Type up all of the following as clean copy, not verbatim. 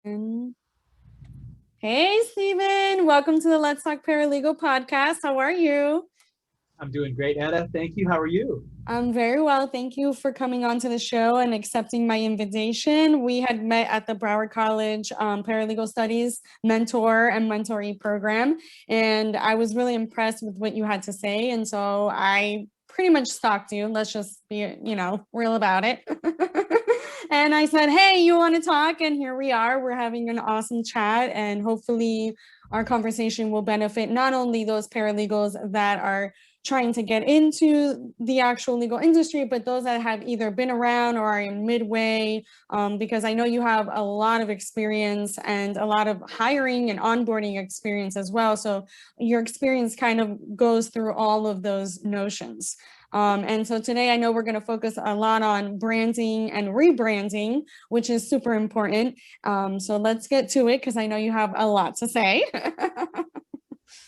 And hey, Stephen, welcome to the Let's Talk Paralegal podcast. How are you? I'm doing great, Anna. Thank you. How are you? I'm very well. Thank you for coming on to the show and accepting my invitation. We had met at the Broward College Paralegal Studies mentor and mentoree program, and I was really impressed with what you had to say. And so I pretty much stalked you. Let's just be, real about it. And I said, hey, you want to talk? And here we are. We're having an awesome chat, and hopefully, our conversation will benefit not only those paralegals that are trying to get into the actual legal industry, but those that have either been around or are in midway, because I know you have a lot of experience and a lot of hiring and onboarding experience as well. So your experience kind of goes through all of those notions. And so today I know we're going to focus a lot on branding and rebranding, which is super important. So let's get to it because I know you have a lot to say.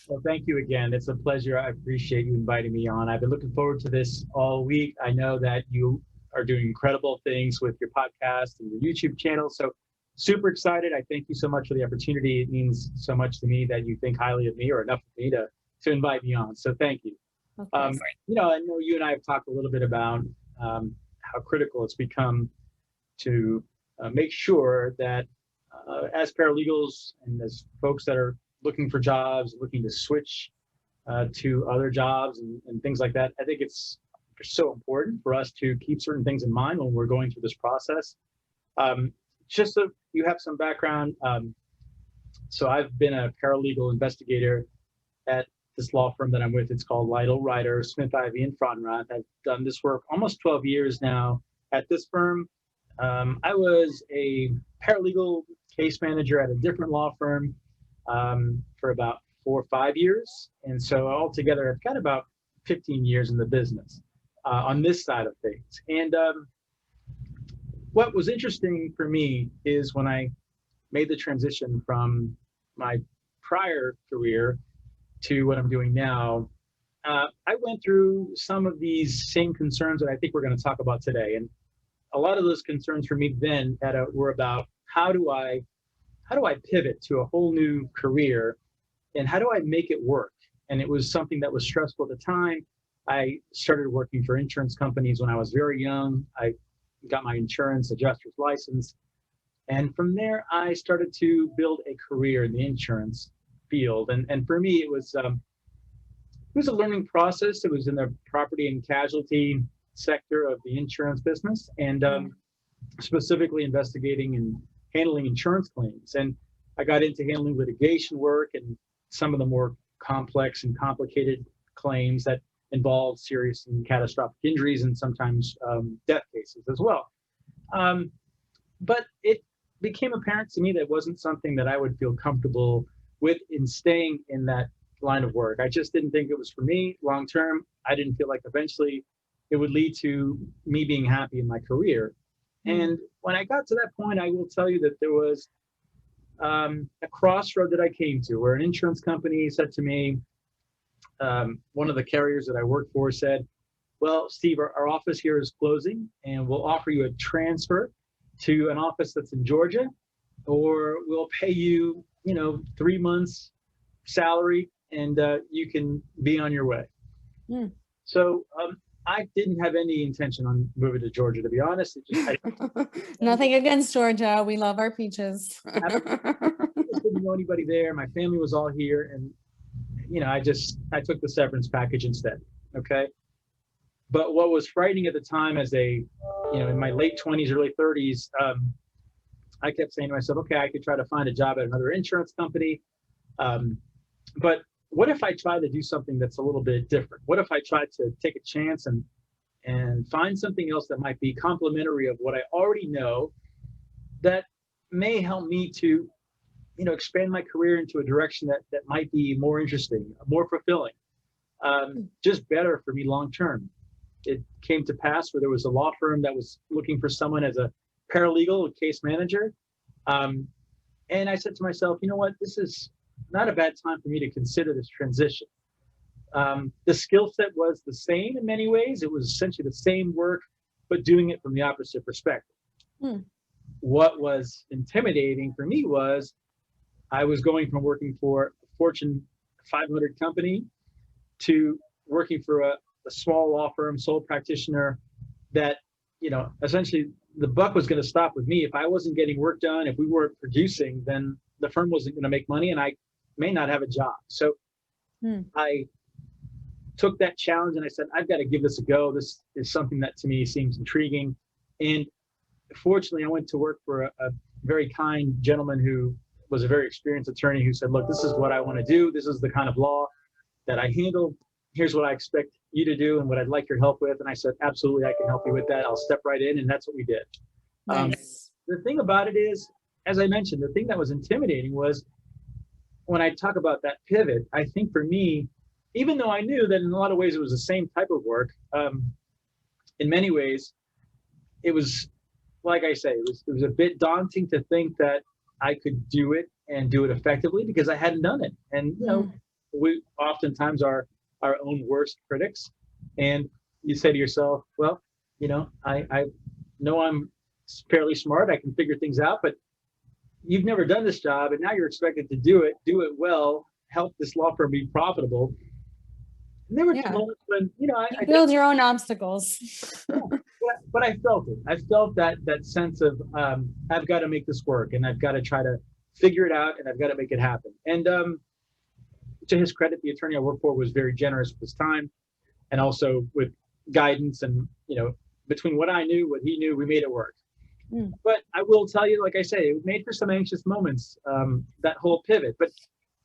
Well, thank you again. It's a pleasure. I appreciate you inviting me on. I've been looking forward to this all week. I know that you are doing incredible things with your podcast and your YouTube channel. So super excited. I thank you so much for the opportunity. It means so much to me that you think highly of me or enough of me to invite me on. So thank you. I know you and I have talked a little bit about how critical it's become to make sure that as paralegals and as folks that are looking for jobs, looking to switch to other jobs and things like that, I think it's so important for us to keep certain things in mind when we're going through this process. Just so you have some background, so I've been a paralegal investigator at this law firm that I'm with. It's called Lytle Ryder, Smith Ivey and Fronrath. I've done this work almost 12 years now at this firm. I was a paralegal case manager at a different law firm for about 4 or 5 years. And so altogether, I've got about 15 years in the business on this side of things. And what was interesting for me is when I made the transition from my prior career to what I'm doing now, I went through some of these same concerns that I think we're going to talk about today. And a lot of those concerns for me then were about how do I pivot to a whole new career and how do I make it work? And it was something that was stressful at the time. I started working for insurance companies when I was very young. I got my insurance adjuster's license. And from there, I started to build a career in the insurance field. And for me, it was a learning process. It was in the property and casualty sector of the insurance business, and specifically investigating and handling insurance claims. And I got into handling litigation work and some of the more complex and complicated claims that involve serious and catastrophic injuries and sometimes death cases as well. But it became apparent to me that it wasn't something that I would feel comfortable with in staying in that line of work. I just didn't think it was for me long term. I didn't feel like eventually it would lead to me being happy in my career. And when I got to that point, I will tell you that there was a crossroad that I came to where an insurance company said to me, one of the carriers that I worked for said, well, Steve, our office here is closing and we'll offer you a transfer to an office that's in Georgia, or we'll pay you, 3 months salary and you can be on your way. So I didn't have any intention on moving to Georgia, to be honest. Nothing against Georgia. We love our peaches. I just didn't know anybody there. My family was all here. And, I took the severance package instead. Okay. But what was frightening at the time in my late 20s, early 30s, I kept saying to myself, okay, I could try to find a job at another insurance company. But what if I try to do something that's a little bit different? What if I try to take a chance and find something else that might be complementary of what I already know that may help me to, expand my career into a direction that might be more interesting, more fulfilling, just better for me long term. It came to pass where there was a law firm that was looking for someone as a paralegal, a case manager. And I said to myself, you know what, this is not a bad time for me to consider this transition. The skill set was the same in many ways. It was essentially the same work, but doing it from the opposite perspective. what was intimidating for me was I was going from working for a Fortune 500 company to working for a small law firm, sole practitioner, that, essentially the buck was going to stop with me. If I wasn't getting work done, if we weren't producing, then the firm wasn't going to make money and I may not have a job. So I took that challenge and I said, I've got to give this a go. This is something that to me seems intriguing. And fortunately, I went to work for a very kind gentleman who was a very experienced attorney who said, look, this is what I want to do. This is the kind of law that I handle. Here's what I expect you to do and what I'd like your help with. And I said, absolutely, I can help you with that. I'll step right in. And that's what we did. Nice. The thing about it is, as I mentioned, the thing that was intimidating was when I talk about that pivot, I think for me, even though I knew that in a lot of ways it was the same type of work, in many ways, it was, like I say, it was a bit daunting to think that I could do it and do it effectively because I hadn't done it. And, we oftentimes are our own worst critics. And you say to yourself, well, I know I'm fairly smart. I can figure things out, but you've never done this job and now you're expected to do it well, help this law firm be profitable. And there were moments when, I build your own obstacles. But I felt it. I felt that sense of I've got to make this work and I've got to try to figure it out and I've got to make it happen. And to his credit, the attorney I worked for was very generous with his time and also with guidance. And, between what I knew, what he knew, we made it work. But I will tell you, like I say, it made for some anxious moments, that whole pivot. But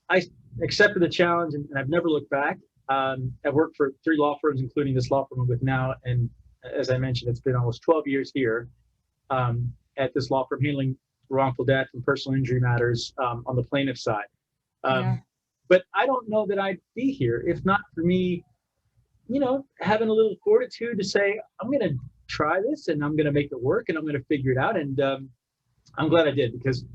I accepted the challenge and I've never looked back. I've worked for 3 law firms, including this law firm I'm with now. And as I mentioned, it's been almost 12 years here at this law firm handling wrongful death and personal injury matters on the plaintiff side. But I don't know that I'd be here if not for me, having a little fortitude to say, I'm going to try this and I'm going to make it work and I'm going to figure it out. And I'm glad I did because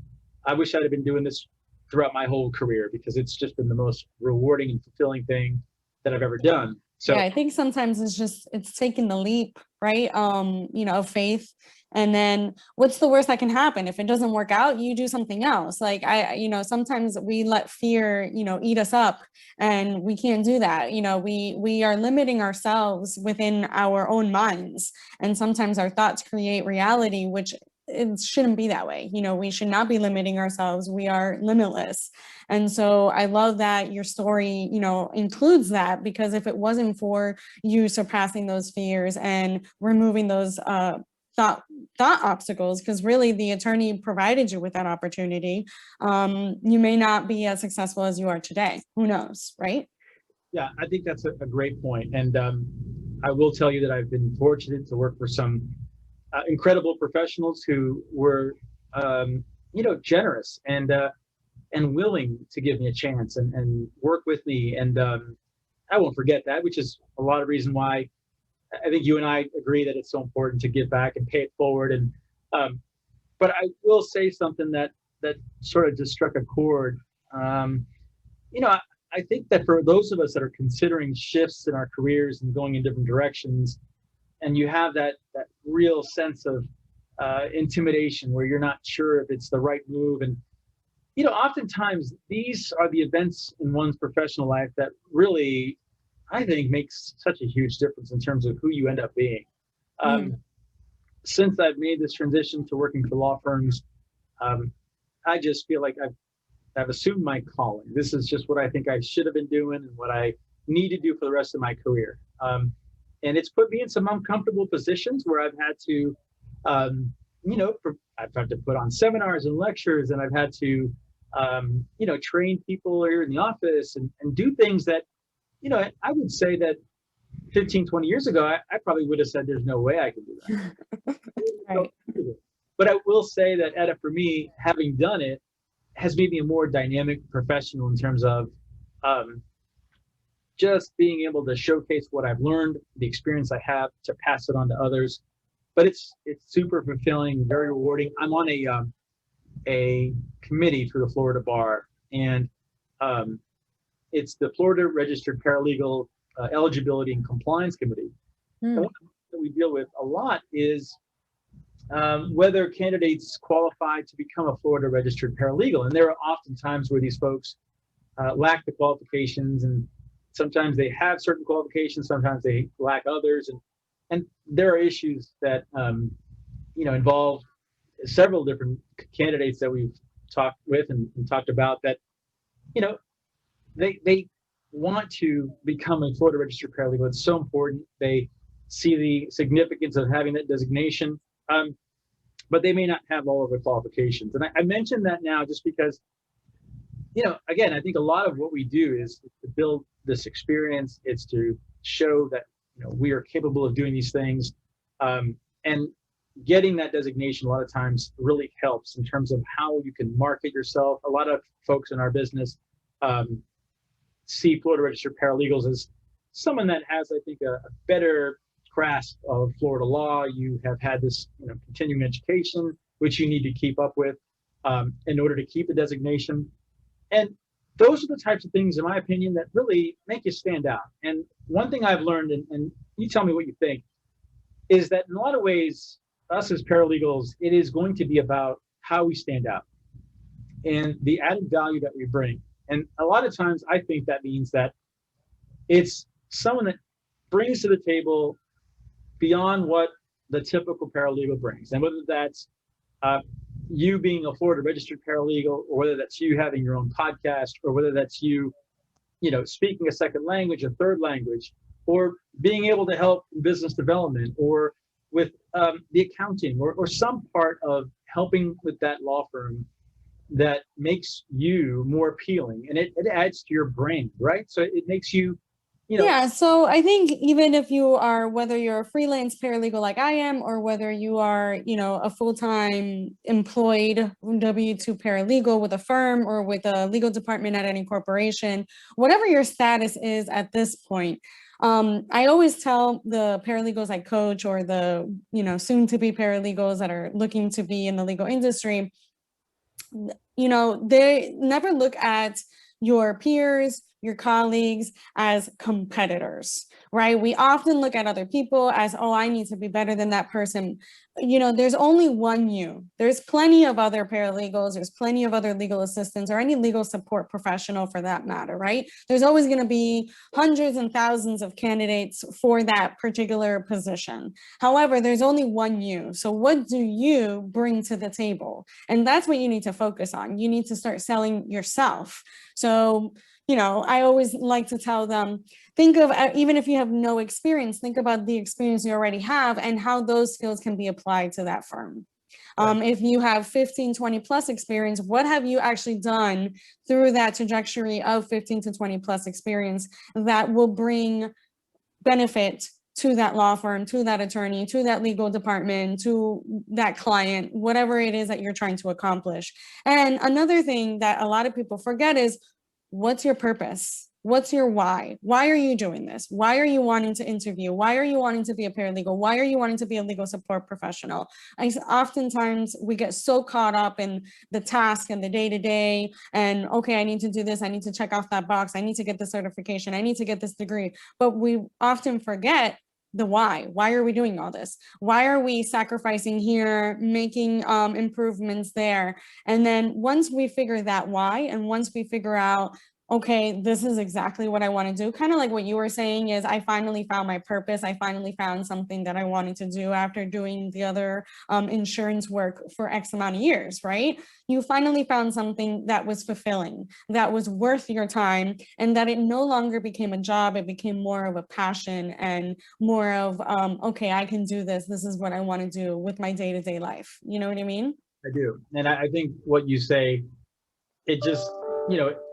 I wish I'd have been doing this throughout my whole career because it's just been the most rewarding and fulfilling thing that I've ever done. So I think sometimes it's taking the leap, right? Of faith. And then what's the worst that can happen? If it doesn't work out, you do something else. Like sometimes we let fear, eat us up and we can't do that. We are limiting ourselves within our own minds. And sometimes our thoughts create reality, which it shouldn't be that way. We should not be limiting ourselves. We are limitless. And so I love that your story, includes that, because if it wasn't for you surpassing those fears and removing those thought obstacles, because really the attorney provided you with that opportunity, you may not be as successful as you are today. Who knows, right? Yeah, I think that's a great point. And I will tell you that I've been fortunate to work for some incredible professionals who were, generous and willing to give me a chance and work with me. And I won't forget that, which is a lot of reason why I think you and I agree that it's so important to give back and pay it forward. And but I will say something that sort of just struck a chord. I think that for those of us that are considering shifts in our careers and going in different directions, and you have that real sense of intimidation where you're not sure if it's the right move. And, oftentimes these are the events in one's professional life that really, I think, makes such a huge difference in terms of who you end up being. Since I've made this transition to working for law firms, I just feel like I've assumed my calling. This is just what I think I should have been doing and what I need to do for the rest of my career. And it's put me in some uncomfortable positions where I've had to, I've had to put on seminars and lectures, and I've had to, train people here in the office and do things that, I would say that 15, 20 years ago, I probably would have said, there's no way I can do that. Right. But I will say that, Etta, for me, having done it has made me a more dynamic professional in terms of just being able to showcase what I've learned, the experience I have, to pass it on to others. But it's super fulfilling, very rewarding. I'm on a committee for the Florida Bar, and it's the Florida Registered Paralegal Eligibility and Compliance Committee. And one of the things that we deal with a lot is whether candidates qualify to become a Florida registered paralegal. And there are often times where these folks lack the qualifications, and sometimes they have certain qualifications, sometimes they lack others, and there are issues that involve several different candidates that we've talked with and talked about that they want to become a Florida registered paralegal. It's so important. They see the significance of having that designation, but they may not have all of the qualifications. And I mentioned that now just because, again, I think a lot of what we do is to build this experience. It's to show that we are capable of doing these things, and getting that designation a lot of times really helps in terms of how you can market yourself. A lot of folks in our business see Florida registered paralegals as someone that has, I think, a better grasp of Florida law. You have had this continuing education, which you need to keep up with in order to keep the designation. And those are the types of things, in my opinion, that really make you stand out. And one thing I've learned, and you tell me what you think, is that in a lot of ways, us as paralegals, it is going to be about how we stand out and the added value that we bring. And a lot of times I think that means that it's someone that brings to the table beyond what the typical paralegal brings. And whether that's you being a Florida registered paralegal, or whether that's you having your own podcast, or whether that's you, speaking a second language, a third language, or being able to help in business development, or with the accounting, or some part of helping with that law firm that makes you more appealing, and it adds to your brand, right? So it makes you, Yeah, so I think even if you are, whether you're a freelance paralegal like I am, or whether you are, a full-time employed W-2 paralegal with a firm or with a legal department at any corporation, whatever your status is at this point, I always tell the paralegals I coach, or the, soon-to-be paralegals that are looking to be in the legal industry, they never look at your peers, your colleagues as competitors, right? We often look at other people as, oh, I need to be better than that person. There's only one you. There's plenty of other paralegals. There's plenty of other legal assistants, or any legal support professional for that matter, right? There's always going to be hundreds and thousands of candidates for that particular position. However, there's only one you. So what do you bring to the table? And that's what you need to focus on. You need to start selling yourself. So I always like to tell them, think of, even if you have no experience, think about the experience you already have and how those skills can be applied to that firm. If you have 15, 20 plus experience, what have you actually done through that trajectory of 15 to 20 plus experience that will bring benefit to that law firm, to that attorney, to that legal department, to that client, whatever it is that you're trying to accomplish. And another thing that a lot of people forget is, what's your purpose? What's your why? Why are you doing this? Why are you wanting to interview? Why are you wanting to be a paralegal? Why are you wanting to be a legal support professional? Oftentimes we get so caught up in the task and the day-to-day, and okay, I need to do this. I need to check off that box. I need to get the certification. I need to get this degree. But we often forget the why. Why are we doing all this? Why are we sacrificing here, making improvements there? And then once we figure that why, and once we figure out, okay, this is exactly what I want to do, kind of like what you were saying is, I finally found my purpose. I finally found something that I wanted to do after doing the other insurance work for X amount of years, right? You finally found something that was fulfilling, that was worth your time, and that it no longer became a job. It became more of a passion and more of, okay, I can do this. This is what I want to do with my day-to-day life. You know what I mean? I do. And I think what you say, it just,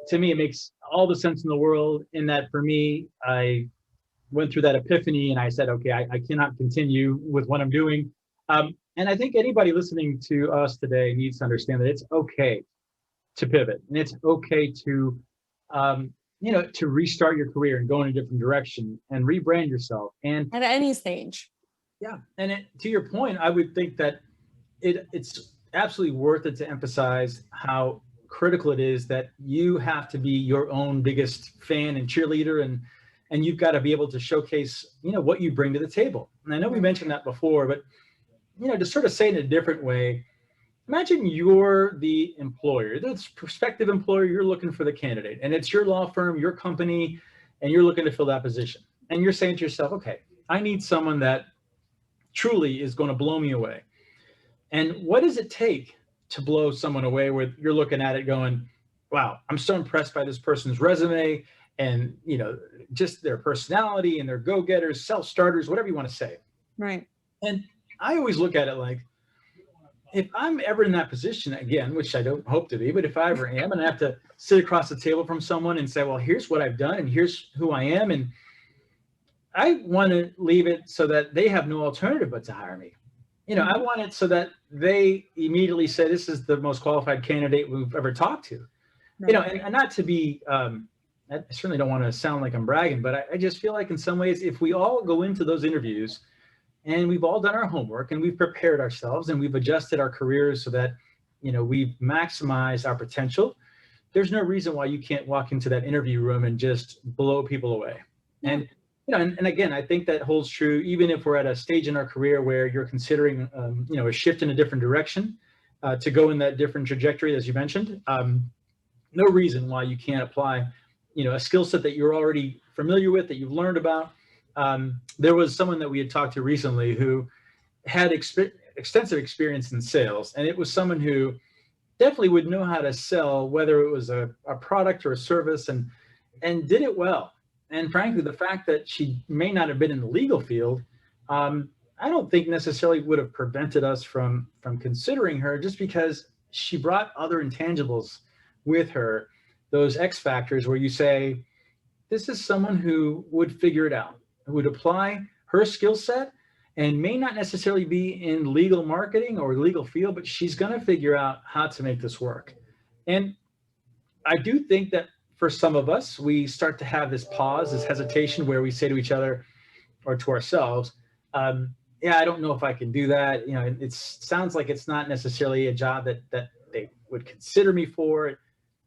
to me, it makes all the sense in the world, in that for me, I went through that epiphany and I said, okay, I cannot continue with what I'm doing. And I think anybody listening to us today needs to understand that it's okay to pivot, and it's okay to, to restart your career and go in a different direction and rebrand yourself. And at any stage. Yeah. And to your point, I would think that it's absolutely worth it to emphasize how critical it is that you have to be your own biggest fan and cheerleader, and you've got to be able to showcase, what you bring to the table. And I know we mentioned that before, but to sort of say it in a different way, imagine you're the employer, the prospective employer, you're looking for the candidate, and it's your law firm, your company, and you're looking to fill that position. And you're saying to yourself, okay, I need someone that truly is going to blow me away. And what does it take to blow someone away where you're looking at it going, wow, I'm so impressed by this person's resume and, just their personality and their go-getters, self-starters, whatever you want to say. Right. And I always look at it like, if I'm ever in that position again, which I don't hope to be, but if I ever am, and I have to sit across the table from someone and say, well, here's what I've done and here's who I am. And I want to leave it so that they have no alternative but to hire me. I want it so that they immediately say, this is the most qualified candidate we've ever talked to. Right. And not to be, I certainly don't want to sound like I'm bragging, but I just feel like in some ways, if we all go into those interviews and we've all done our homework and we've prepared ourselves and we've adjusted our careers so that, we've maximized our potential, there's no reason why you can't walk into that interview room and just blow people away. Yeah. And and again, I think that holds true even if we're at a stage in our career where you're considering, a shift in a different direction, to go in that different trajectory, as you mentioned. No reason why you can't apply, a skill set that you're already familiar with, that you've learned about. There was someone that we had talked to recently who had extensive experience in sales, and it was someone who definitely would know how to sell, whether it was a product or a service, and did it well. And frankly, the fact that she may not have been in the legal field, I don't think necessarily would have prevented us from considering her, just because she brought other intangibles with her, those X factors where you say, this is someone who would figure it out, who would apply her skill set and may not necessarily be in legal marketing or legal field, but she's going to figure out how to make this work. And I do think that for some of us, we start to have this pause, this hesitation where we say to each other or to ourselves, yeah, I don't know if I can do that. It sounds like it's not necessarily a job that they would consider me for.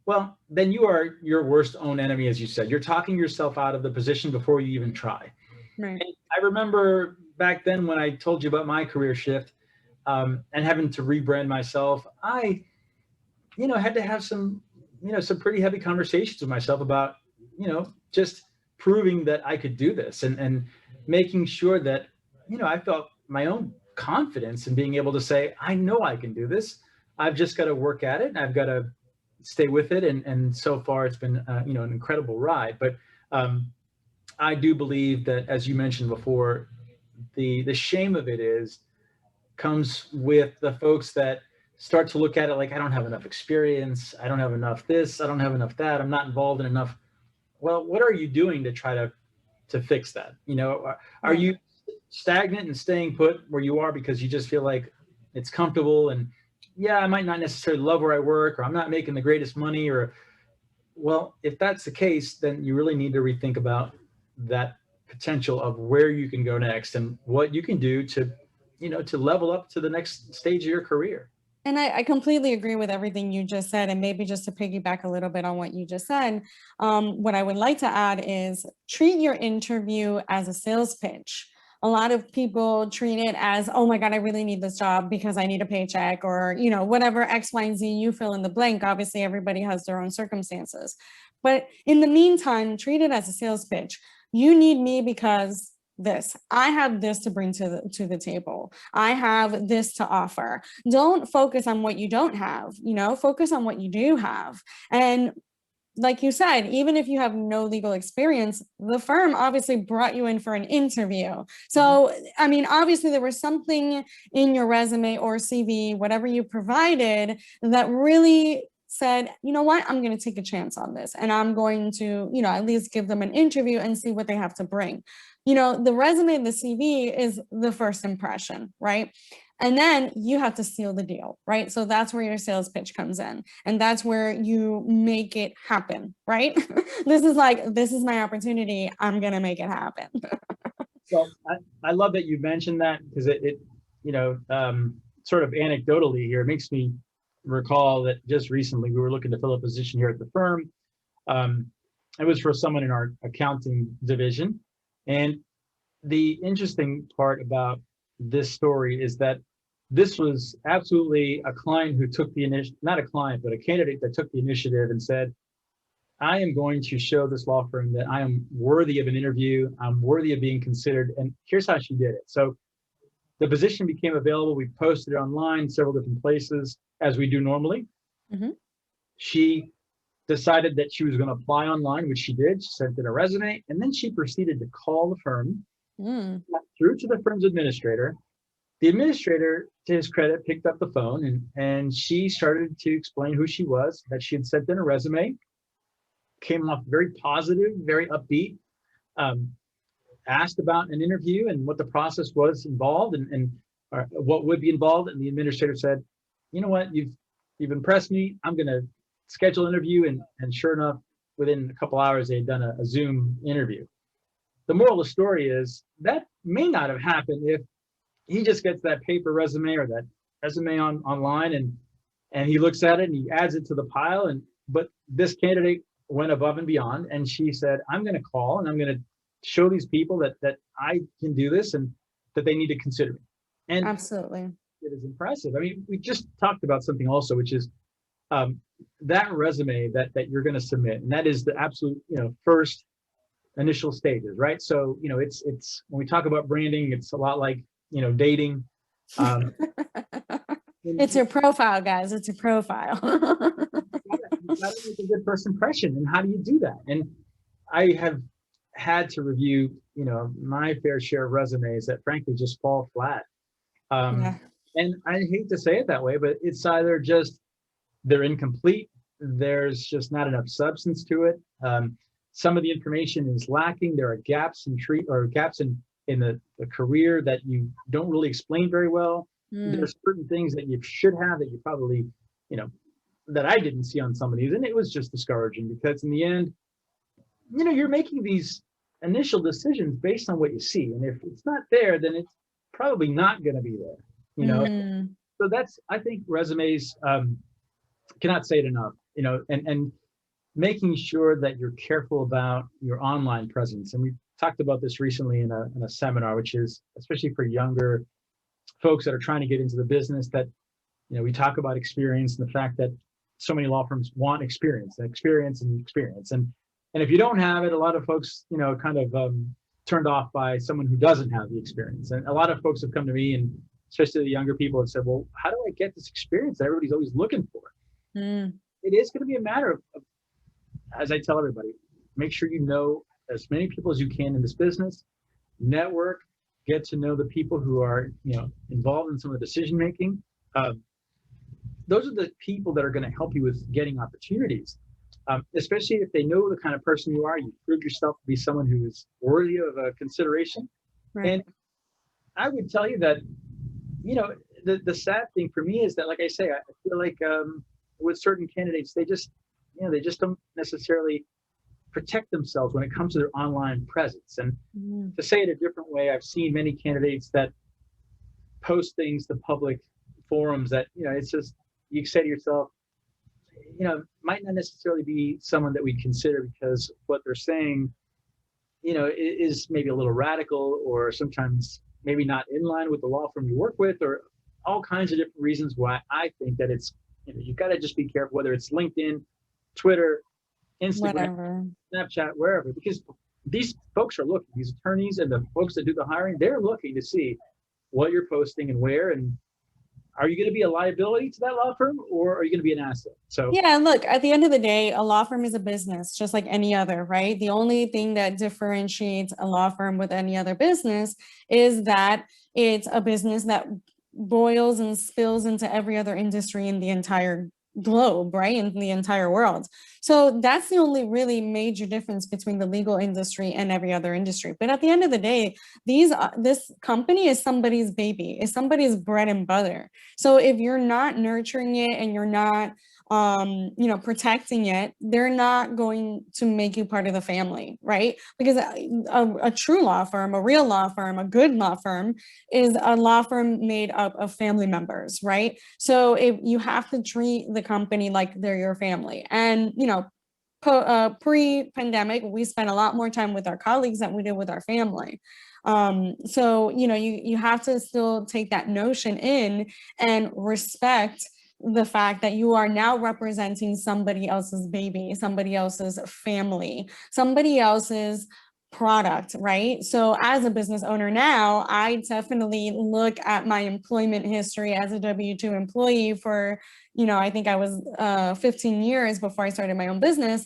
Well, then you are your worst own enemy, as you said. You're talking yourself out of the position before you even try. Right. And I remember back then when I told you about my career shift, and having to rebrand myself, I, had to have some pretty heavy conversations with myself about, just proving that I could do this and making sure that, I felt my own confidence in being able to say, I know I can do this. I've just got to work at it. And I've got to stay with it. And so far it's been, an incredible ride. But I do believe that, as you mentioned before, the shame of it comes with the folks that start to look at it like, I don't have enough experience. I don't have enough this. I don't have enough that. I'm not involved in enough. Well, what are you doing to try to fix that? Are you stagnant and staying put where you are because you just feel like it's comfortable and, yeah, I might not necessarily love where I work, or I'm not making the greatest money, or, well, if that's the case, then you really need to rethink about that potential of where you can go next and what you can do to level up to the next stage of your career. And I completely agree with everything you just said. And maybe just to piggyback a little bit on what you just said, what I would like to add is treat your interview as a sales pitch. A lot of people treat it as, oh my God, I really need this job because I need a paycheck, or, whatever X, Y, and Z, you fill in the blank. Obviously, everybody has their own circumstances. But in the meantime, treat it as a sales pitch. You need me because this, I have this to bring to the table. I have this to offer. Don't focus on what you don't have, focus on what you do have. And like you said, even if you have no legal experience, the firm obviously brought you in for an interview. So, I mean, obviously there was something in your resume or CV, whatever you provided, that really said, you know what, I'm going to take a chance on this. And I'm going to, at least give them an interview and see what they have to bring. The resume and the CV is the first impression, right? And then you have to seal the deal, right? So that's where your sales pitch comes in. And that's where you make it happen, right? This is my opportunity. I'm going to make it happen. Well, I love that you mentioned that, because it sort of anecdotally here, it makes me recall that just recently we were looking to fill a position here at the firm. It was for someone in our accounting division. And the interesting part about this story is that this was absolutely a client who took the initiative, not a client, but a candidate that took the initiative and said, I am going to show this law firm that I am worthy of an interview. I'm worthy of being considered. And here's how she did it. So the position became available. We posted it online, several different places, as we do normally. Mm-hmm. She decided that she was going to apply online, which she did. She sent in a resume, and then she proceeded to call the firm through to the firm's administrator. The administrator, to his credit, picked up the phone and she started to explain who she was, that she had sent in a resume, came off very positive, very upbeat, asked about an interview and what the process was involved and what would be involved. And the administrator said, you know what, you've impressed me. I'm going to schedule an interview. And sure enough, within a couple hours, they had done a Zoom interview. The moral of the story is that may not have happened if he just gets that paper resume or that resume online and he looks at it and he adds it to the pile. But this candidate went above and beyond, and she said, I'm going to call and I'm going to show these people that I can do this and that they need to consider me. And absolutely, it is impressive. I mean, we just talked about something also, which is that resume that you're going to submit, and that is the absolute, first initial stages, right? So, it's when we talk about branding, it's a lot like, dating. It's your profile, guys. It's your profile. You gotta make a good first impression. And how do you do that? And I have had to review, my fair share of resumes that frankly just fall flat. And I hate to say it that way, but it's either just they're incomplete. There's just not enough substance to it. Some of the information is lacking. There are gaps in the career that you don't really explain very well. There's certain things that you should have that you probably, that I didn't see on some of these. And it was just discouraging because in the end, you're making these initial decisions based on what you see. And if it's not there, then it's probably not going to be there, So I think resumes, cannot say it enough, and making sure that you're careful about your online presence. And we talked about this recently in a seminar, which is especially for younger folks that are trying to get into the business, that, we talk about experience and the fact that so many law firms want experience. And if you don't have it, a lot of folks, kind of turned off by someone who doesn't have the experience. And a lot of folks have come to me, and especially the younger people, have said, well, how do I get this experience that everybody's always looking for? It is going to be a matter of, as I tell everybody, make sure you know as many people as you can in this business, network, get to know the people who are, involved in some of the decision making. Those are the people that are going to help you with getting opportunities, especially if they know the kind of person you are. You prove yourself to be someone who is worthy of a consideration. Right. And I would tell you that, the sad thing for me is that, like I say, I feel like with certain candidates, they just don't necessarily protect themselves when it comes to their online presence. And to say it a different way, I've seen many candidates that post things to public forums that, it's just, you say to yourself, might not necessarily be someone that we consider because what they're saying, is maybe a little radical, or sometimes maybe not in line with the law firm you work with, or all kinds of different reasons why I think that it's, you've got to just be careful, whether it's LinkedIn, Twitter, Instagram, whatever, Snapchat, wherever, because these folks are looking, these attorneys and the folks that do the hiring, they're looking to see what you're posting and where, and are you going to be a liability to that law firm, or are you going to be an asset? So yeah, look, at the end of the day, a law firm is a business just like any other, right? The only thing that differentiates a law firm with any other business is that it's a business that boils and spills into every other industry in the entire globe, right? In the entire world. So that's the only really major difference between the legal industry and every other industry. But at the end of the day, this company is somebody's baby, is somebody's bread and butter. So if you're not nurturing it and you're not protecting it, they're not going to make you part of the family, right? Because a true law firm, a real law firm, a good law firm is a law firm made up of family members, right? So if you have to treat the company like they're your family. And, pre-pandemic, we spent a lot more time with our colleagues than we did with our family. So, you have to still take that notion in and respect the fact that you are now representing somebody else's baby, somebody else's family, somebody else's product, right? So as a business owner now, I definitely look at my employment history as a W-2 employee for, I think I was 15 years before I started my own business.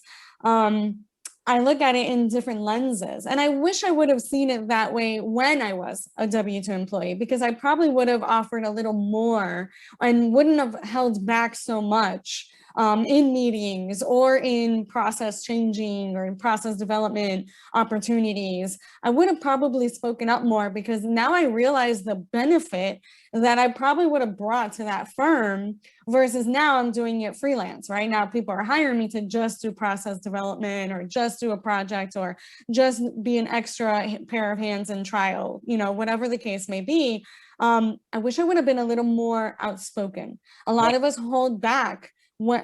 I look at it in different lenses. And I wish I would have seen it that way when I was a W-2 employee, because I probably would have offered a little more and wouldn't have held back so much in meetings or in process changing or in process development opportunities. I would have probably spoken up more, because now I realize the benefit that I probably would have brought to that firm, versus now I'm doing it freelance. Right now, people are hiring me to just do process development or just do a project or just be an extra pair of hands in trial, whatever the case may be. I wish I would have been a little more outspoken. A lot of us hold back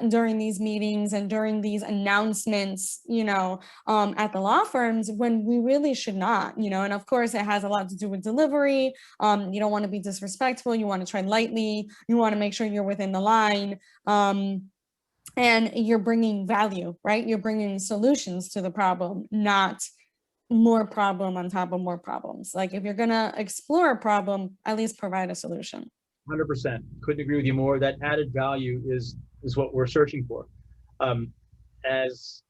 during these meetings and during these announcements, at the law firms, when we really should not, and of course it has a lot to do with delivery. You don't want to be disrespectful. You want to tread lightly. You want to make sure you're within the line. And you're bringing value, right? You're bringing solutions to the problem, not more problem on top of more problems. Like, if you're going to explore a problem, at least provide a solution. 100%. Couldn't agree with you more. That added value is what we're searching for. As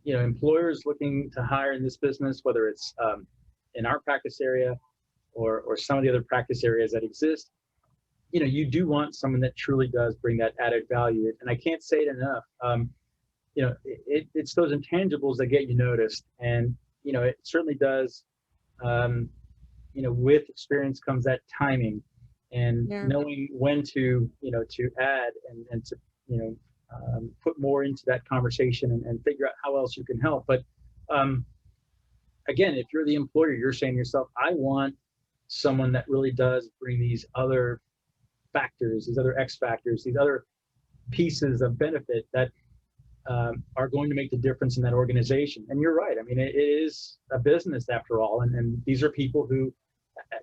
employers looking to hire in this business, whether it's in our practice area or some of the other practice areas that exist, you do want someone that truly does bring that added value. And I can't say it enough. It's those intangibles that get you noticed, and it certainly does. With experience comes that timing and knowing when to add and to put more into that conversation and figure out how else you can help. But again, if you're the employer, you're saying to yourself, I want someone that really does bring these other factors, these other X factors, these other pieces of benefit that are going to make the difference in that organization. And you're right. I mean, it is a business after all. And these are people who,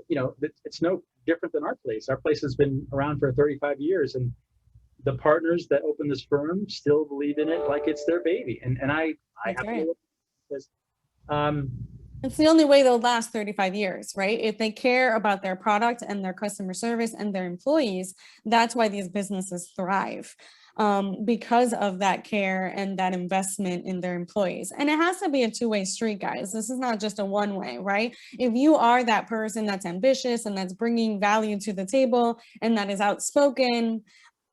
it's no different than our place. Our place has been around for 35 years. And the partners that open this firm still believe in it like it's their baby. And I have to look at this. It's the only way they'll last 35 years, right? If they care about their product and their customer service and their employees, that's why these businesses thrive, because of that care and that investment in their employees. And it has to be a two-way street, guys. This is not just a one-way, right? If you are that person that's ambitious and that's bringing value to the table and that is outspoken,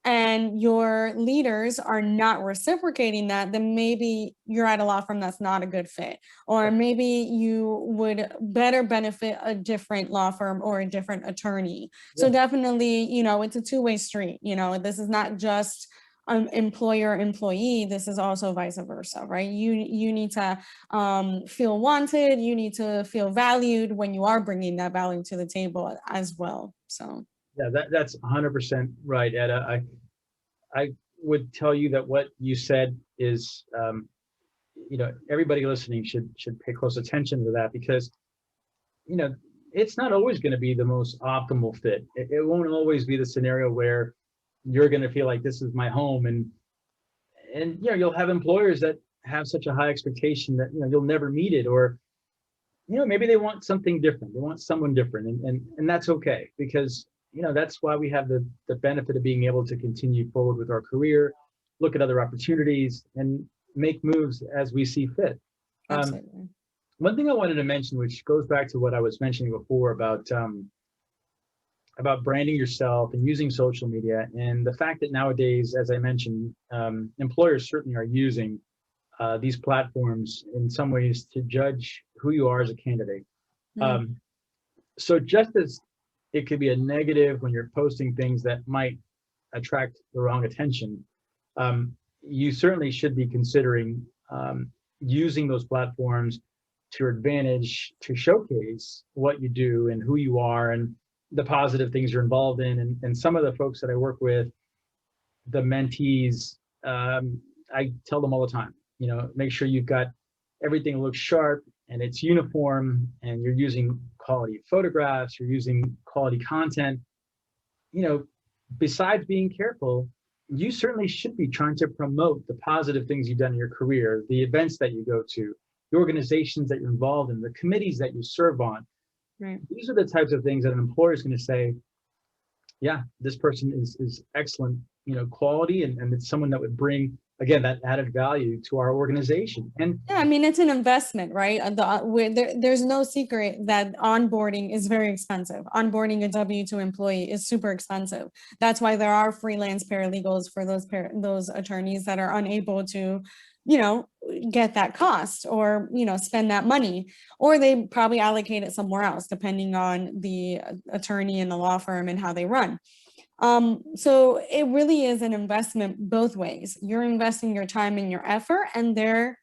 and your leaders are not reciprocating that, then maybe you're at a law firm that's not a good fit. Or maybe you would better benefit a different law firm or a different attorney. So definitely, it's a two-way street. This is not just employer-employee. This is also vice versa, right? You need to feel wanted. You need to feel valued when you are bringing that value to the table as well. So. Yeah, that's 100% right, Etta. I would tell you that what you said is, everybody listening should pay close attention to that, because, it's not always going to be the most optimal fit. It won't always be the scenario where you're going to feel like this is my home, and you'll have employers that have such a high expectation that you'll never meet it, or maybe they want something different. They want someone different, and that's okay, because that's why we have the benefit of being able to continue forward with our career, look at other opportunities, and make moves as we see fit. Absolutely. One thing I wanted to mention, which goes back to what I was mentioning before about branding yourself and using social media, and the fact that nowadays, as I mentioned, employers certainly are using these platforms in some ways to judge who you are as a candidate. So just as it could be a negative when you're posting things that might attract the wrong attention, you certainly should be considering using those platforms to your advantage, to showcase what you do and who you are and the positive things you're involved in. And some of the folks that I work with, the mentees, I tell them all the time, make sure you've got everything looks sharp and it's uniform and you're using quality photographs, you're using quality content, besides being careful, you certainly should be trying to promote the positive things you've done in your career, the events that you go to, the organizations that you're involved in, the committees that you serve on. Right. These are the types of things that an employer is going to say, yeah, this person is excellent, quality, and it's someone that would bring, again, that added value to our organization. And yeah, I mean, it's an investment, right? There's no secret that onboarding is very expensive. Onboarding a W-2 employee is super expensive. That's why there are freelance paralegals for those attorneys that are unable to, get that cost or, spend that money, or they probably allocate it somewhere else, depending on the attorney and the law firm and how they run. So it really is an investment both ways. You're investing your time and your effort, and they're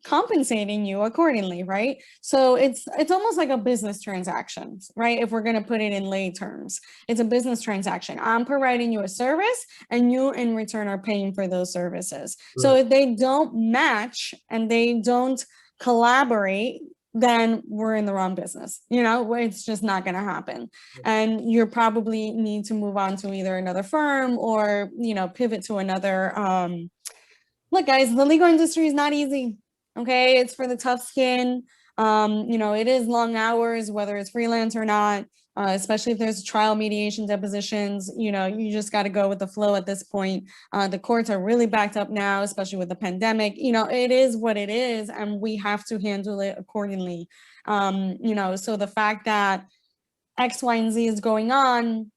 compensating you accordingly, right? So it's almost like a business transaction, right? If we're going to put it in lay terms, it's a business transaction. I'm providing you a service, and you in return are paying for those services. Right. So if they don't match and they don't collaborate, then we're in the wrong business. It's just not going to happen. And you probably need to move on to either another firm or, pivot to another. Look, guys, the legal industry is not easy. Okay. It's for the tough skin. It is long hours, whether it's freelance or not, especially if there's trial, mediation, depositions, you just got to go with the flow at this point. The courts are really backed up now, especially with the pandemic. It is what it is, and we have to handle it accordingly. So the fact that X, Y, and Z is going on,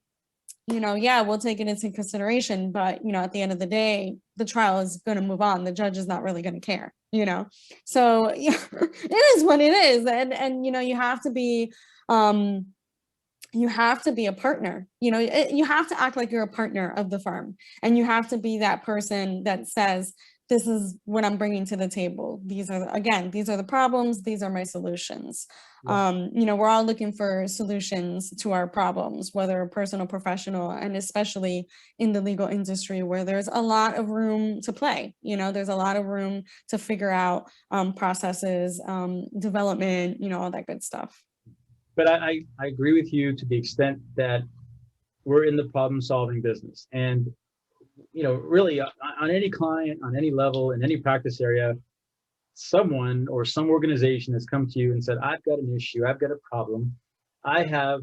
yeah, we'll take it into consideration, but, at the end of the day, the trial is going to move on. The judge is not really going to care, so yeah, it is what it is. And, you have to be, a partner, you have to act like you're a partner of the firm, and you have to be that person that says, this is what I'm bringing to the table. These are the problems. These are my solutions. Yeah. We're all looking for solutions to our problems, whether personal, professional, and especially in the legal industry, where there's a lot of room to play. There's a lot of room to figure out processes, development, all that good stuff. But I agree with you to the extent that we're in the problem-solving business. And really on any client, on any level, in any practice area, someone or some organization has come to you and said, I've got an issue, I've got a problem. I have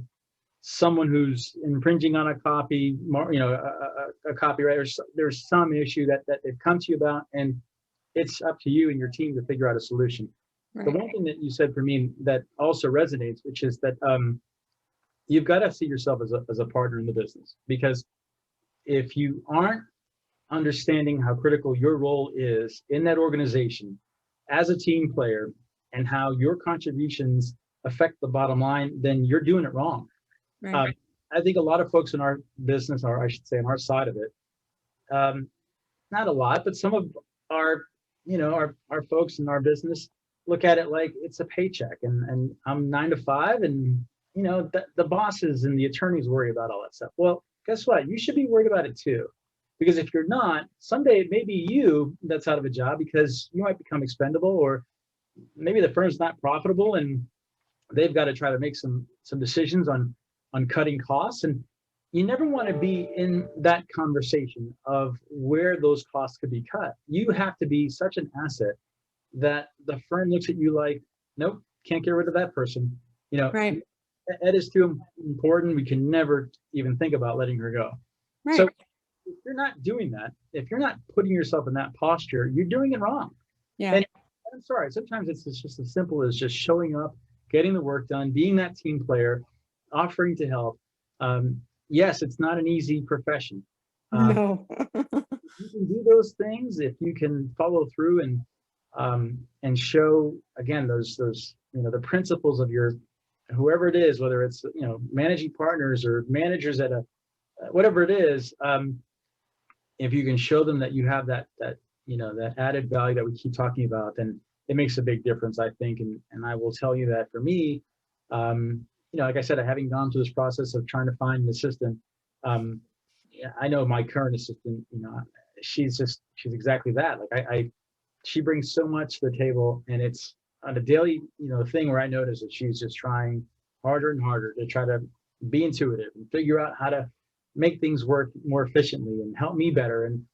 someone who's infringing on a copy, a copyright, or there's some issue that they've come to you about, and it's up to you and your team to figure out a solution. Right. The one thing that you said for me that also resonates, which is that you've got to see yourself as a partner in the business, because if you aren't understanding how critical your role is in that organization as a team player and how your contributions affect the bottom line, then you're doing it wrong. Right. I think a lot of folks in our business, or I should say on our side of it, not a lot, but some of our folks in our business look at it like it's a paycheck, and I'm 9 to 5, and the bosses and the attorneys worry about all that stuff. Well, guess what? You should be worried about it too. Because if you're not, someday it may be you that's out of a job because you might become expendable, or maybe the firm's not profitable and they've got to try to make some decisions on cutting costs. And you never want to be in that conversation of where those costs could be cut. You have to be such an asset that the firm looks at you like, nope, can't get rid of that person. Right. Ed is too important. We can never even think about letting her go. Right. So if you're not doing that, if you're not putting yourself in that posture, you're doing it wrong. Yeah. And I'm sorry, sometimes it's just as simple as just showing up, getting the work done, being that team player, offering to help. Yes, it's not an easy profession. No. You can do those things if you can follow through and show, again, those the principles of your, whoever it is, whether it's managing partners or managers at whatever it is. If you can show them that you have that added value that we keep talking about, then it makes a big difference, I think. And I will tell you that for me, like I said, having gone through this process of trying to find an assistant, I know my current assistant, she's exactly that. Like she brings so much to the table, and it's on a daily, thing where I notice that she's just trying harder and harder to try to be intuitive and figure out how to make things work more efficiently and help me better. And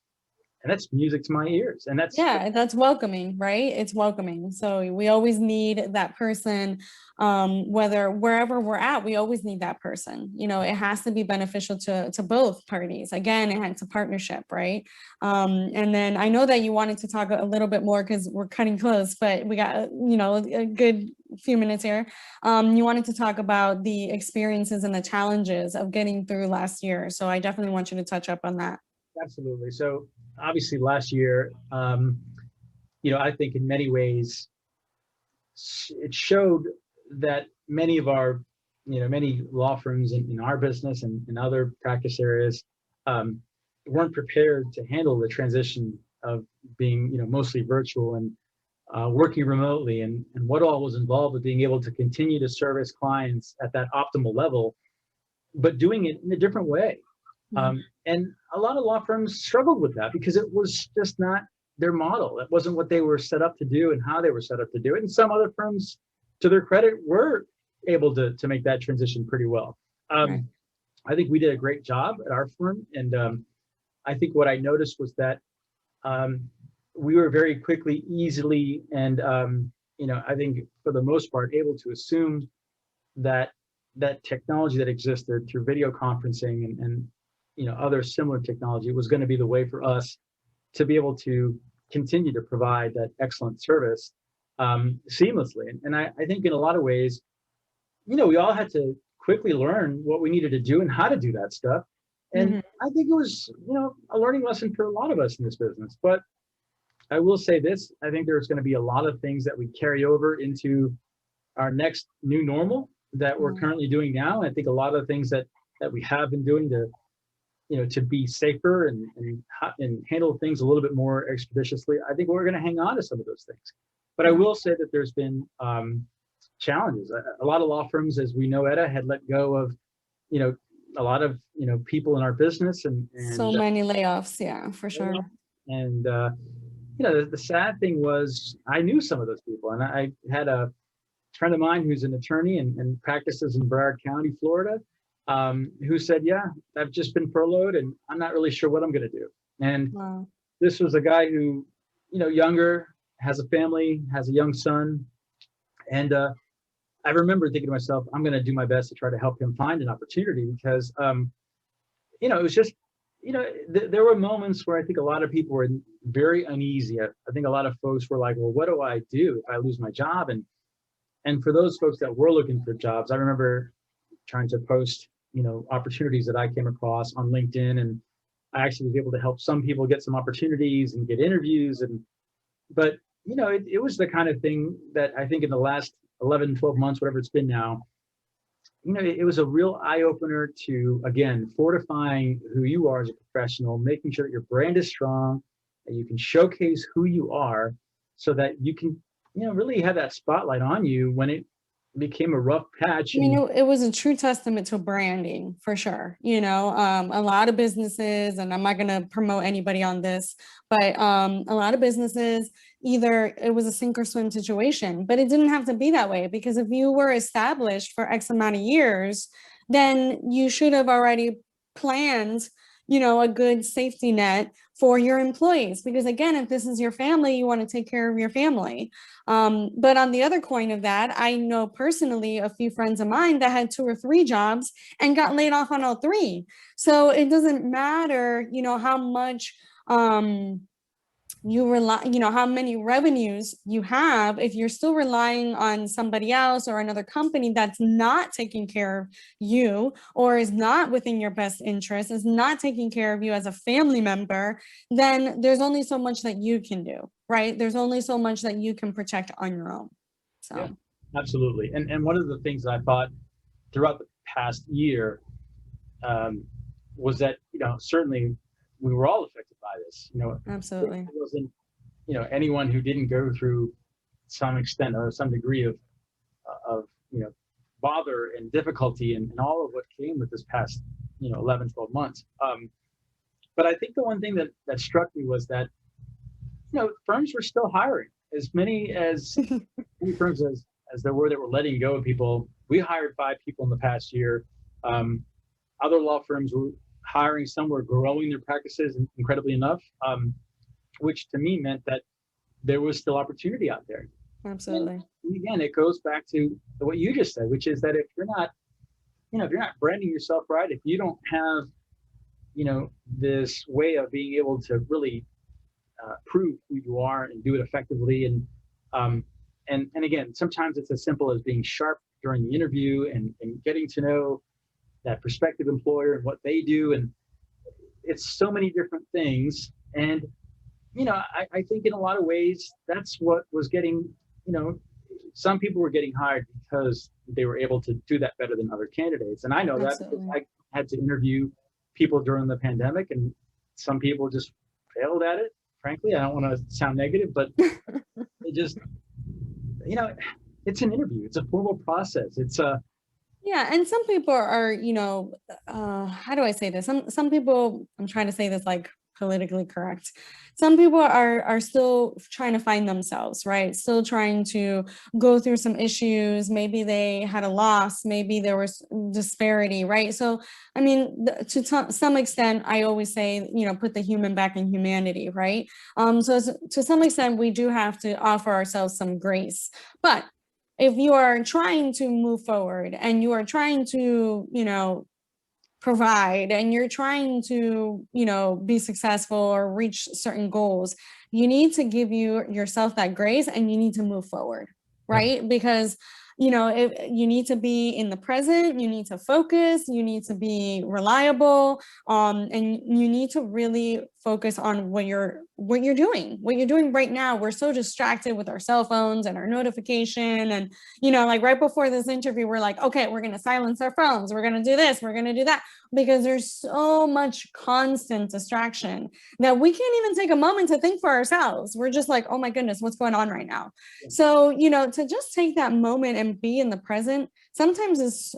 that's music to my ears. And Yeah, that's welcoming, right? It's welcoming. So we always need that person, wherever we're at, we always need that person. You know, it has to be beneficial to both parties. Again, it's a partnership, right? And then I know that you wanted to talk a little bit more because we're cutting close, but we got, a good few minutes here. You wanted to talk about the experiences and the challenges of getting through last year. So I definitely want you to touch up on that. Absolutely. So obviously last year, I think in many ways it showed that many of our, many law firms in our business and in other practice areas weren't prepared to handle the transition of being, mostly virtual and working remotely, and what all was involved with being able to continue to service clients at that optimal level, but doing it in a different way. And a lot of law firms struggled with that because it was just not their model. It wasn't what they were set up to do and how they were set up to do it. And some other firms, to their credit, were able to make that transition pretty well. Right. I think we did a great job at our firm. And I think what I noticed was that we were very quickly, easily, and I think for the most part, able to assume that technology that existed through video conferencing and other similar technology was going to be the way for us to be able to continue to provide that excellent service seamlessly. And I think in a lot of ways, we all had to quickly learn what we needed to do and how to do that stuff. And I think it was, a learning lesson for a lot of us in this business. But I will say this, I think there's going to be a lot of things that we carry over into our next new normal that we're currently doing now. I think a lot of the things that we have been doing to be safer and handle things a little bit more expeditiously, I think we're going to hang on to some of those things. But I will say that there's been challenges. A lot of law firms, as we know, Etta, had let go of, a lot of, people in our business and so many layoffs. Yeah, for sure. And, the sad thing was I knew some of those people, and I had a friend of mine who's an attorney and practices in Broward County, Florida, who said, yeah, I've just been furloughed and I'm not really sure what I'm going to do. And this was a guy who, younger, has a family, has a young son. And I remember thinking to myself, I'm going to do my best to try to help him find an opportunity because, it was just, there were moments where I think a lot of people were very uneasy. I think a lot of folks were like, well, what do I do if I lose my job? And for those folks that were looking for jobs, I remember trying to post, opportunities that I came across on LinkedIn. And I actually was able to help some people get some opportunities and get interviews. But it was the kind of thing that I think in the last 11, 12 months, whatever it's been now, it was a real eye opener to, again, fortifying who you are as a professional, making sure that your brand is strong, that you can showcase who you are so that you can, really have that spotlight on you when it became a rough patch. It was a true testament to branding for sure. A lot of businesses, and I'm not going to promote anybody on this, but a lot of businesses, either it was a sink or swim situation, but it didn't have to be that way, because if you were established for X amount of years, then you should have already planned, a good safety net for your employees. Because again, if this is your family, you want to take care of your family. But on the other coin of that, I know personally a few friends of mine that had 2 or 3 jobs and got laid off on all 3. So it doesn't matter, how much you rely, how many revenues you have, if you're still relying on somebody else or another company that's not taking care of you, or is not within your best interest, is not taking care of you as a family member, then there's only so much that you can do, right? There's only so much that you can protect on your own. So yeah, absolutely. And one of the things that I thought throughout the past year was that, certainly we were all affected by this. Absolutely. It wasn't, anyone who didn't go through some extent or some degree of bother and difficulty and all of what came with this past, 11, 12 months. But I think the one thing that struck me was that, firms were still hiring as many firms as there were that were letting go of people We hired 5 people in the past year. Other law firms were hiring, some were growing their practices incredibly enough, which to me meant that there was still opportunity out there. Absolutely. And again, it goes back to what you just said, which is that if you're not, if you're not branding yourself right, if you don't have, this way of being able to really prove who you are and do it effectively, and again, sometimes it's as simple as being sharp during the interview and getting to know that prospective employer and what they do, and it's so many different things. And I think in a lot of ways that's what was getting, some people were getting hired because they were able to do that better than other candidates. And I know that because I had to interview people during the pandemic, and some people just failed at it. Frankly, I don't want to sound negative, but it just, it's an interview. It's a formal process. It's Yeah, and some people are, how do I say this? Some people, I'm trying to say this like politically correct. Some people are still trying to find themselves, right? Still trying to go through some issues. Maybe they had a loss. Maybe there was disparity, right? So, I mean, to some extent, I always say, put the human back in humanity, right? So to some extent, we do have to offer ourselves some grace. But if you are trying to move forward and you are trying to, provide, and you're trying to, be successful or reach certain goals, you need to give yourself that grace, and you need to move forward, right? Because if you need to be in the present, you need to focus, you need to be reliable, and you need to really focus on what you're doing right now. We're so distracted with our cell phones and our notification, and like right before this interview, we're like, okay, we're going to silence our phones, we're going to do this, we're going to do that, because there's so much constant distraction that we can't even take a moment to think for ourselves. We're just like, oh my goodness, what's going on right now? So to just take that moment and be in the present sometimes is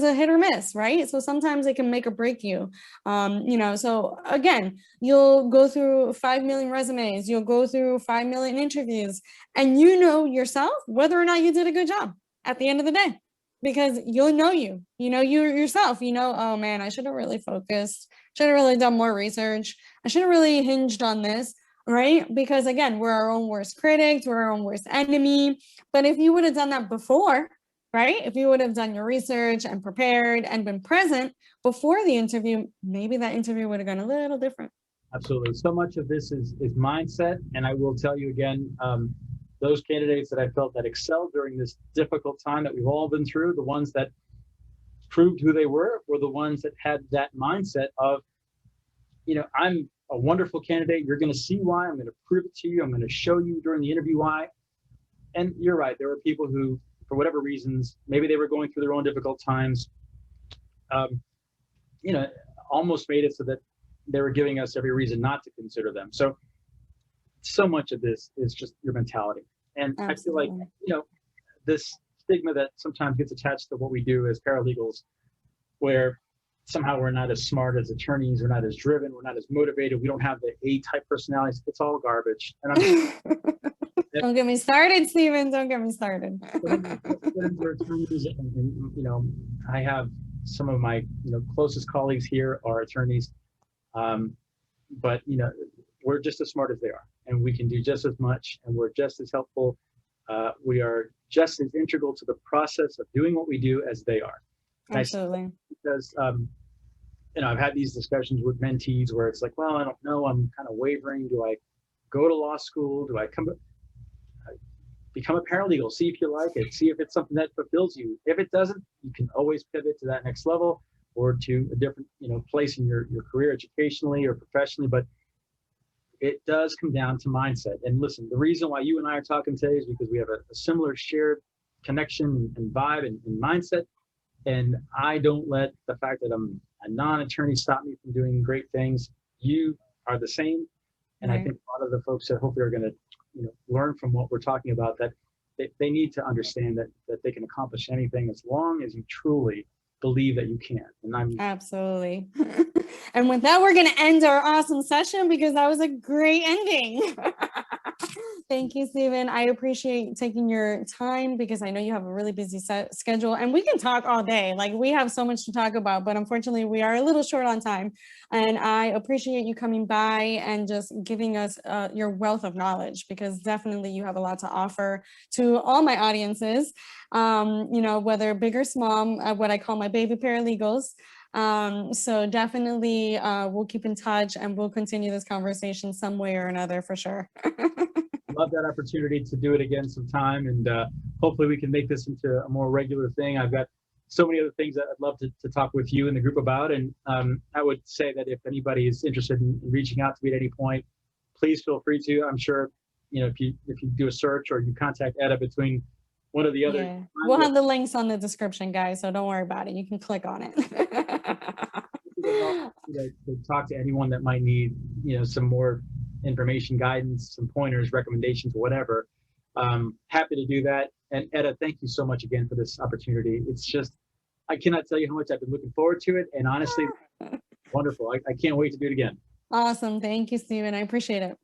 a hit or miss, right? So sometimes it can make or break you. So again, you'll go through 5 million resumes, you'll go through 5 million interviews, and yourself whether or not you did a good job at the end of the day, because you'll know you yourself, oh man, I should have really focused, should have really done more research, I should have really hinged on this, right? Because again, we're our own worst critics, we're our own worst enemy. But if you would have done that before, right? If you would have done your research and prepared and been present before the interview, maybe that interview would have gone a little different. Absolutely. So much of this is mindset. And I will tell you again, those candidates that I felt that excelled during this difficult time that we've all been through, the ones that proved who they were the ones that had that mindset of, I'm a wonderful candidate. You're going to see why. I'm going to prove it to you. I'm going to show you during the interview why. And you're right. There were people who, for whatever reasons, maybe they were going through their own difficult times, almost made it so that they were giving us every reason not to consider them. So much of this is just your mentality. And absolutely. I feel like, this stigma that sometimes gets attached to what we do as paralegals, where somehow we're not as smart as attorneys, we're not as driven, we're not as motivated, we don't have the A-type personalities. It's all garbage. And don't get me started, Stephen. Don't get me started. I have some of my closest colleagues here are attorneys, but we're just as smart as they are, and we can do just as much, and we're just as helpful. We are just as integral to the process of doing what we do as they are. And absolutely. Because I've had these discussions with mentees where it's like, well, I don't know, I'm kind of wavering. Do I go to law school? Do I become a paralegal? See if you like it. See if it's something that fulfills you. If it doesn't, you can always pivot to that next level or to a different place in your career, educationally or professionally. But it does come down to mindset. And listen, the reason why you and I are talking today is because we have a similar shared connection and vibe and mindset. And I don't let the fact that I'm a non-attorney stop me from doing great things. You are the same. And I think a lot of the folks that hopefully are going to learn from what we're talking about, that they need to understand that they can accomplish anything as long as you truly believe that you can. And I'm absolutely. And with that, we're going to end our awesome session because that was a great ending. Thank you, Stephen. I appreciate taking your time because I know you have a really busy schedule and we can talk all day. Like we have so much to talk about, but unfortunately we are a little short on time. And I appreciate you coming by and just giving us your wealth of knowledge, because definitely you have a lot to offer to all my audiences, you know, whether big or small, what I call my baby paralegals. So definitely we'll keep in touch and we'll continue this conversation some way or another for sure. Love that opportunity to do it again sometime, and hopefully we can make this into a more regular thing. I've got so many other things that I'd love to talk with you and the group about, and I would say that if anybody is interested in reaching out to me at any point, please feel free to. I'm sure, you know, if you do a search or you contact Etta between one or the other. Yeah. We'll have the links on the description, guys, so don't worry about it. You can click on it. To talk to anyone that might need, you know, some more information, guidance, some pointers, recommendations, whatever. Happy to do that. And Etta, thank you so much again for this opportunity. It's just, I cannot tell you how much I've been looking forward to it. And honestly, wonderful. I can't wait to do it again. Awesome. Thank you, Stephen. I appreciate it.